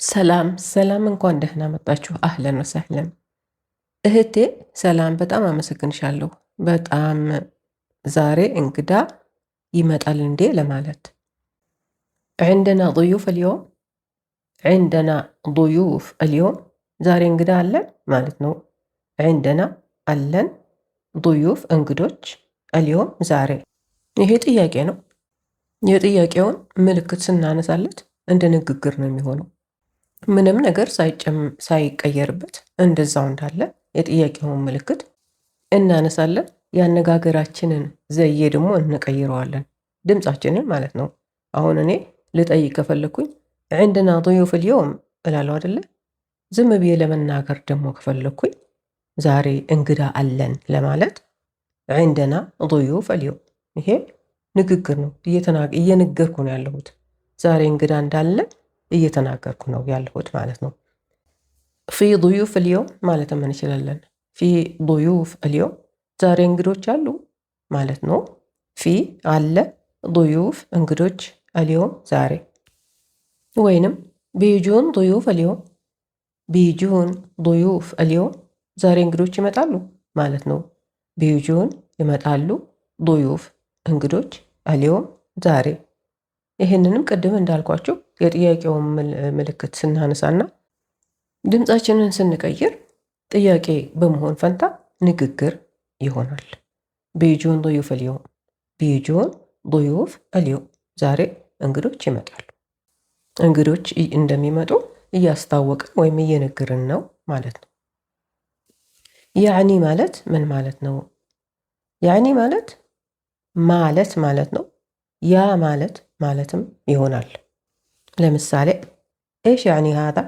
ሰላም ሰላም እንኳን ደህና መጣችሁ። አህለን ወሰህለን እህቴ ሰላም፣ በጣም አመሰግንሻለሁ። በጣም ዛሬ እንግዳ ይመጣል እንዴ ለማለት عندنا ضيوف اليوم عندنا ضيوف اليوم ዛሬ እንግዳ አለን ማለት ነው። عندنا አለን ضيوف እንግዶች اليوم ዛሬ። ይሄ ጥያቄ ነው። የጥያቄውን ምልክት ስናነሳለት እንደ ንግግር ነው የሚሆነው። ምንም ነገር ሳይቀየርበት እንደዛው እንዳለ የጥያቄውን ምልክት እናነሳለን። ያነጋገራችንን ዘዬ ደግሞ እንቀይረዋለን፣ ድምፃችንን ማለት ነው። አሁን እኔ ልጠይቅ ከፈለኩኝ عندنا ضيوف اليوم እላለሁ አይደለ? ዝም ብዬ ለመናገር ደግሞ ከፈለኩኝ ዛሬ እንግዳ አለን ለማለት عندنا ضيوف اليوم። ይሄ ንግግር ነው። እየነገርኩ ነው ያለሁት። ዛሬ እንግዳ እንዳለ እየተናገርኩ ነው ያለሁት ማለት ነው። ፊ ضيوف اليوم ማለት ምን እንችላለን? ፊ ضيوف اليوم ዛሬ እንግዶች አሉ ማለት ነው። ፊ አለ፣ ضيوف እንግዶች፣ اليوم ዛሬ። ወይንም ቢጁን ضيوف اليوم ቢጁን ضيوف اليوم ዛሬ እንግዶች ይመጣሉ ማለት ነው። ቢጁን ይመጣሉ፣ ضيوف እንግዶች፣ اليوم ዛሬ። ይህንንም ቅድም እንዳልኳቸው የጥያቄውን ምልክት ስናነሳና ድምፃችንን ስንቀይር ጥያቄ በመሆን ፈንታ ንግግር ይሆናል። ቢጁን ضيوف اليوم ቢጁን ضيوف اليوم ዛሬ እንግዶች ይመጣሉ። እንግዶች እንደሚመጡ እያስታወቅን ወይም እየነገርን ነው ማለት ነው። ያዕኒ ማለት ምን ማለት ነው? ያዕኒ ማለት ማለት ነው። ያ ማለት ማለትም ይሆናል። ለምሳሌ ايش يعني هذا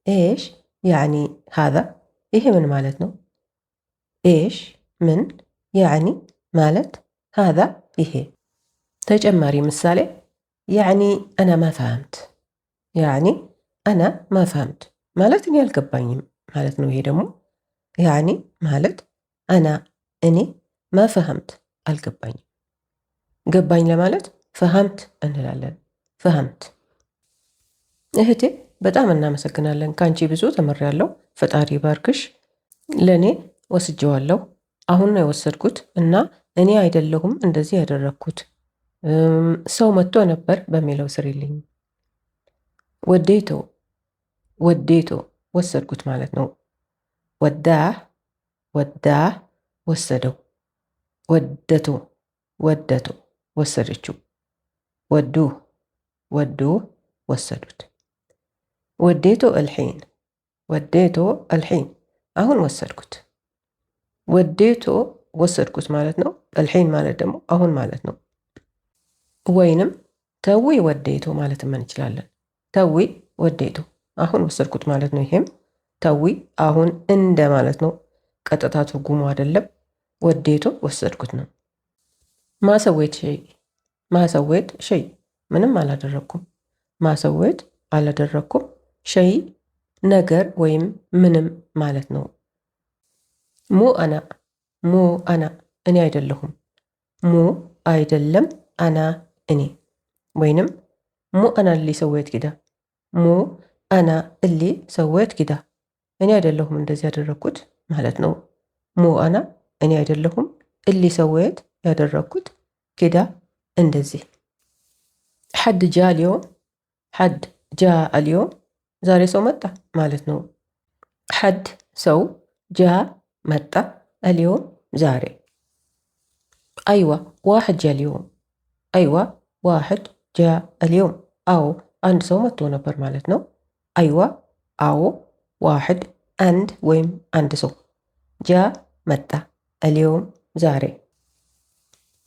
ايش يعني هذا ይሄ ምን ማለት ነው? ايش ምን يعني ማለት هذا ይሄ። ተጨማሪ ምሳሌ يعني انا ما فهمت يعني انا ما فهمت ማለት እኔ አልገባኝም ማለት ነው። ይሄ ደግሞ يعني ማለት እኔ ما فهمت አልገባኝም። ገባኝ ለማለት ፈሃምት እንላለን። ፈሃምት። እህቴ በጣም እናመሰግናለን። ከአንቺ ብዙ ተምሬያለሁ። ፈጣሪ ባርክሽ። ለእኔ ወስጄዋለሁ። አሁን ነው የወሰድኩት እና እኔ አይደለሁም እንደዚህ ያደረግኩት፣ ሰው መጥቶ ነበር በሚለው ስሪልኝ። ወዴቶ ወዴቶ ወሰድኩት ማለት ነው። ወዳህ ወሰደው። ወደቶ ወሰደችው። ወዱህ ወሰዱት። ወዴቶ አልሒን አሁን ወሰድኩት። ወዴቶ ወሰድኩት ማለት ነው። አልሒን ማለት ደግሞ አሁን ማለት ነው። ወይንም ተዊ ወዴቶ ማለት እንችላለን። ተዊ ወዴቶ አሁን ወሰድኩት ማለት ነው። ይሄም ተዊ አሁን እንደ ማለት ነው። ቀጥታ ትርጉሙ አይደለም። ወዴቶ ወሰድኩት ነው። ማሰዌት ሸይ ምንም አላደረግኩም። ማሰዌት አላደረግኩም። ሸይ ነገር ወይም ምንም ማለት ነው። ሙ አና እኔ አይደለሁም። ሙ አይደለም፣ አና እኔ። ወይንም ሙ አና እሊ ሰዌት ኪዳ ሙ አና እሊ ሰዌት ኪዳ እኔ አይደለሁም እንደዚህ ያደረግኩት ማለት ነው። ሙ አና እኔ አይደለሁም፣ እሊ ሰዌት ያደረግኩት፣ ኪዳ እንደዚህ። ሐድ ጃ አልዮም ሐድ ጃ አልዮም ዛሬ ሰው መጣ ማለት ነው። ሐድ ሰው፣ ጃ መጣ፣ አልዮም ዛሬ። አይዋ ዋሕድ ጃ አልዮም አይዋ ዋሕድ ጃ አልዮም አዎ አንድ ሰው መጥቶ ነበር ማለት ነው። አይዋ አዎ፣ ዋሕድ አንድ ወይም አንድ ሰው፣ ጃ መጣ፣ አልዮም ዛሬ።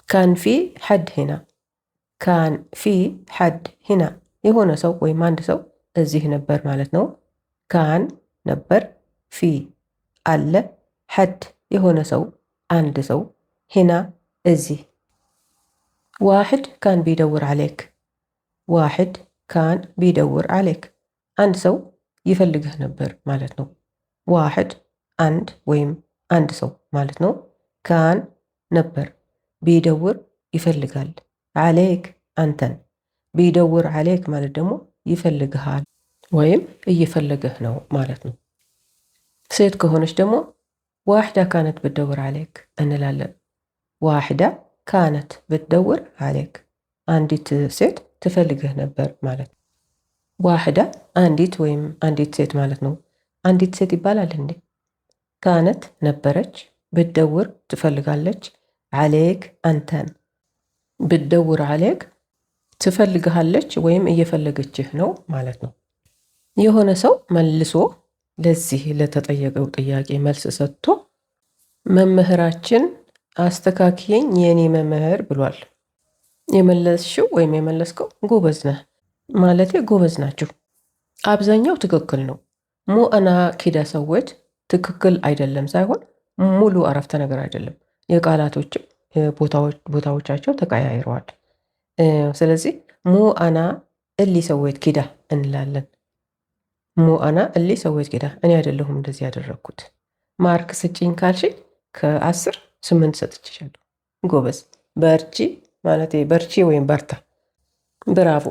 ካን ፊ ሐድ ሂና ካን ፊ ሐድ ሂና የሆነ ሰው ወይም አንድ ሰው እዚህ ነበር ማለት ነው። ካን ነበር፣ ፊ አለ፣ ሐድ የሆነ ሰው አንድ ሰው፣ ሂና እዚህ። ዋሕድ ካን ቢደውር ዓሌክ ዋሕድ ካን ቢደውር ዓሌክ አንድ ሰው ይፈልግህ ነበር ማለት ነው። ዋሕድ አንድ ወይም አንድ ሰው ማለት ነው። ካን ነበር፣ ቢደውር ይፈልጋል፣ ዓሌክ አንተን። ቢደውር ዓሌክ ማለት ደግሞ ይፈልግሃል። ወይም እየፈለገህ ነው ማለት ነው። ሴት ከሆነች ደግሞ ዋሕዳ ካነት ብትደውር አለይክ እንላለን። ዋሕዳ ካነት ብትደውር አለይክ፣ አንዲት ሴት ትፈልግህ ነበር ማለት ነው። ዋሕዳ አንዲት ወይም አንዲት ሴት ማለት ነው። አንዲት ሴት ይባላል እንዴ? ካነት ነበረች፣ ብትደውር ትፈልጋለች፣ አለይክ አንተን፣ ብትደውር አለይክ ትፈልግሃለች ወይም እየፈለገችህ ነው ማለት ነው። የሆነ ሰው መልሶ ለዚህ ለተጠየቀው ጥያቄ መልስ ሰጥቶ መምህራችን አስተካክየኝ የኔ መምህር ብሏል። የመለስሽው ወይም የመለስከው ጎበዝ ነህ ማለቴ ጎበዝ ናችሁ። አብዛኛው ትክክል ነው። ሙ አና ኪዳ ሰዎች ትክክል አይደለም ሳይሆን ሙሉ አረፍተ ነገር አይደለም። የቃላቶችም ቦታዎቻቸው ተቀያይረዋል። ስለዚህ ሙ አና እሊ ሰወይት ኪዳ እንላለን። ሙ አና እሊ ሰወይት ኪዳ፣ እኔ አይደለሁም እንደዚህ ያደረግኩት። ማርክ ስጪኝ ካልሽኝ ከ10 8 ሰጥቼሻለሁ። ጎበዝ፣ በርቺ ማለቴ በርቺ ወይም በርታ፣ ብራቮ።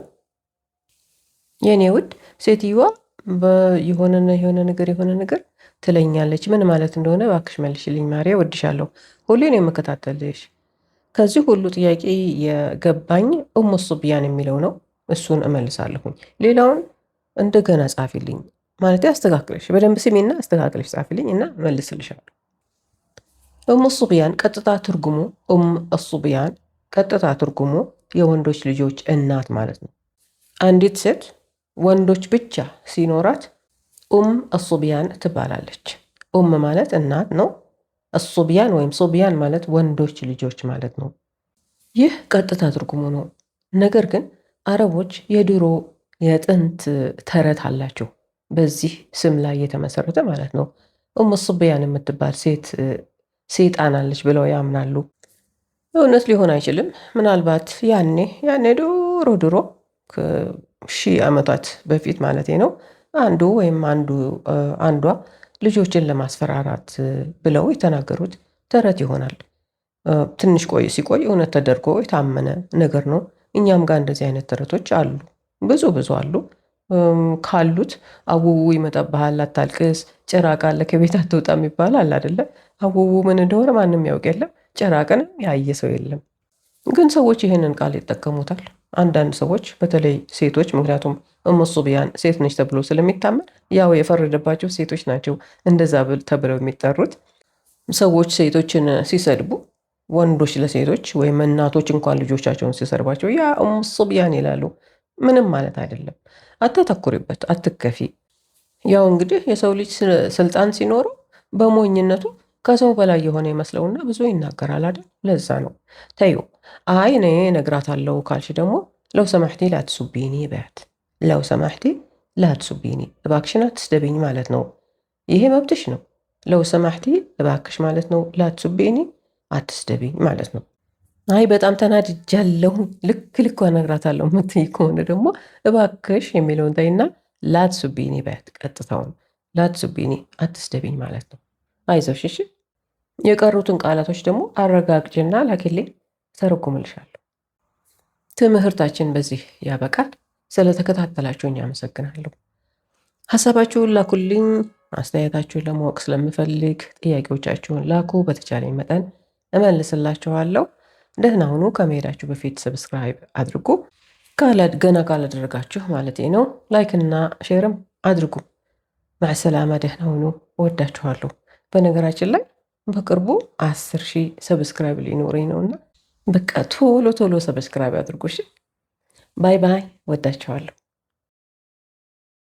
የኔ ውድ ሴትዮዋ የሆነ ነገር ትለኛለች። ምን ማለት እንደሆነ እባክሽ መልሽልኝ ማርያ፣ ወድሻለሁ፣ ሁሌን የምከታተልሽ። ከዚህ ሁሉ ጥያቄ የገባኝ ኡሙ ሱብያን የሚለው ነው። እሱን እመልሳለሁኝ። ሌላውን እንደገና ጻፊልኝ ማለት አስተካክለሽ፣ በደንብ ስሚና አስተካክለሽ ጻፊልኝ እና መልስልሻለሁ። ኡሙ ሱብያን ቀጥታ ትርጉሙ ሱብያን ቀጥታ ትርጉሙ የወንዶች ልጆች እናት ማለት ነው። አንዲት ሴት ወንዶች ብቻ ሲኖራት ሱብያን ትባላለች። ማለት እናት ነው። ሱብያን ወይም ሱብያን ማለት ወንዶች ልጆች ማለት ነው። ይህ ቀጥታ ትርጉሙ ነው። ነገር ግን አረቦች የድሮ የጥንት ተረት አላቸው በዚህ ስም ላይ የተመሰረተ ማለት ነው። ሱብያን የምትባል ሴት ሰይጣን አለች ብለው ያምናሉ። እውነት ሊሆን አይችልም። ምናልባት ያኔ ድሮ ከሺህ ዓመታት በፊት ማለት ነው አንዱ ወይም አንዷ ልጆችን ለማስፈራራት ብለው የተናገሩት ተረት ይሆናል። ትንሽ ሲቆይ እውነት ተደርጎ የታመነ ነገር ነው። እኛም ጋር እንደዚህ አይነት ተረቶች አሉ፣ ብዙ አሉ። ካሉት አውው ይመጣብሃል፣ አታልቅስ፣ ጭራቅ አለ ከቤት አትወጣም ይባላል አይደለ? አውው ምን እንደሆነ ማንም ያውቅ የለም፣ ጭራቅንም ያየ ሰው የለም። ግን ሰዎች ይህንን ቃል ይጠቀሙታል። አንዳንድ ሰዎች በተለይ ሴቶች፣ ምክንያቱም ሱብያን ሴት ነች ተብሎ ስለሚታመን ያው የፈረደባቸው ሴቶች ናቸው እንደዛ ተብለው የሚጠሩት። ሰዎች ሴቶችን ሲሰድቡ ወንዶች ለሴቶች ወይም እናቶች እንኳን ልጆቻቸውን ሲሰርባቸው ያ ሱብያን ይላሉ። ምንም ማለት አይደለም። አታተኩሪበት፣ አትከፊ። ያው እንግዲህ የሰው ልጅ ስልጣን ሲኖረው በሞኝነቱ ከሰው በላይ የሆነ ይመስለውና ብዙ ይናገራል አይደል? ለዛ ነው። ተይው። አይ እኔ እነግራታለሁ ካልሽ ደግሞ ለው ሰማሕቲ ላትሱቢኒ በያት። ለው ሰማሕቲ ላትሱቢኒ፣ እባክሽን አትስደቢኝ ማለት ነው። ይሄ መብትሽ ነው። ለው ሰማሕቲ እባክሽ ማለት ነው። ላትሱቢኒ አትስደቢኝ ማለት ነው። አይ በጣም ተናድጃለሁ ልክ እነግራታለሁ የምትይ ከሆነ ደግሞ እባክሽ የሚለውን ተይና ላትሱቢኒ በያት። ቀጥታውን ላትሱቢኒ አትስደቢኝ ማለት ነው። አይዞሽ እሺ። የቀሩትን ቃላቶች ደግሞ አረጋግጭና ላኪልኝ፣ ተረጉምልሻለሁ። ትምህርታችን በዚህ ያበቃል። ስለተከታተላችሁኝ አመሰግናለሁ። ሀሳባችሁን ላኩልኝ። አስተያየታችሁን ለማወቅ ስለምፈልግ ጥያቄዎቻችሁን ላኩ። በተቻለኝ መጠን እመልስላችኋለሁ። ደህና ሁኑ። ከመሄዳችሁ በፊት ሰብስክራይብ አድርጉ። ገና ካላደረጋችሁ ማለት ነው ላይክ እና ሼርም አድርጉ። ማዕሰላማ፣ ደህና ሁኑ። ወዳችኋለሁ። በነገራችን ላይ በቅርቡ 10,000 ሰብስክራይብ ሊኖረኝ ነውና በቃ ቶሎ ሰብስክራይብ አድርጉ። ባይ ባይ። ወዳችኋለሁ።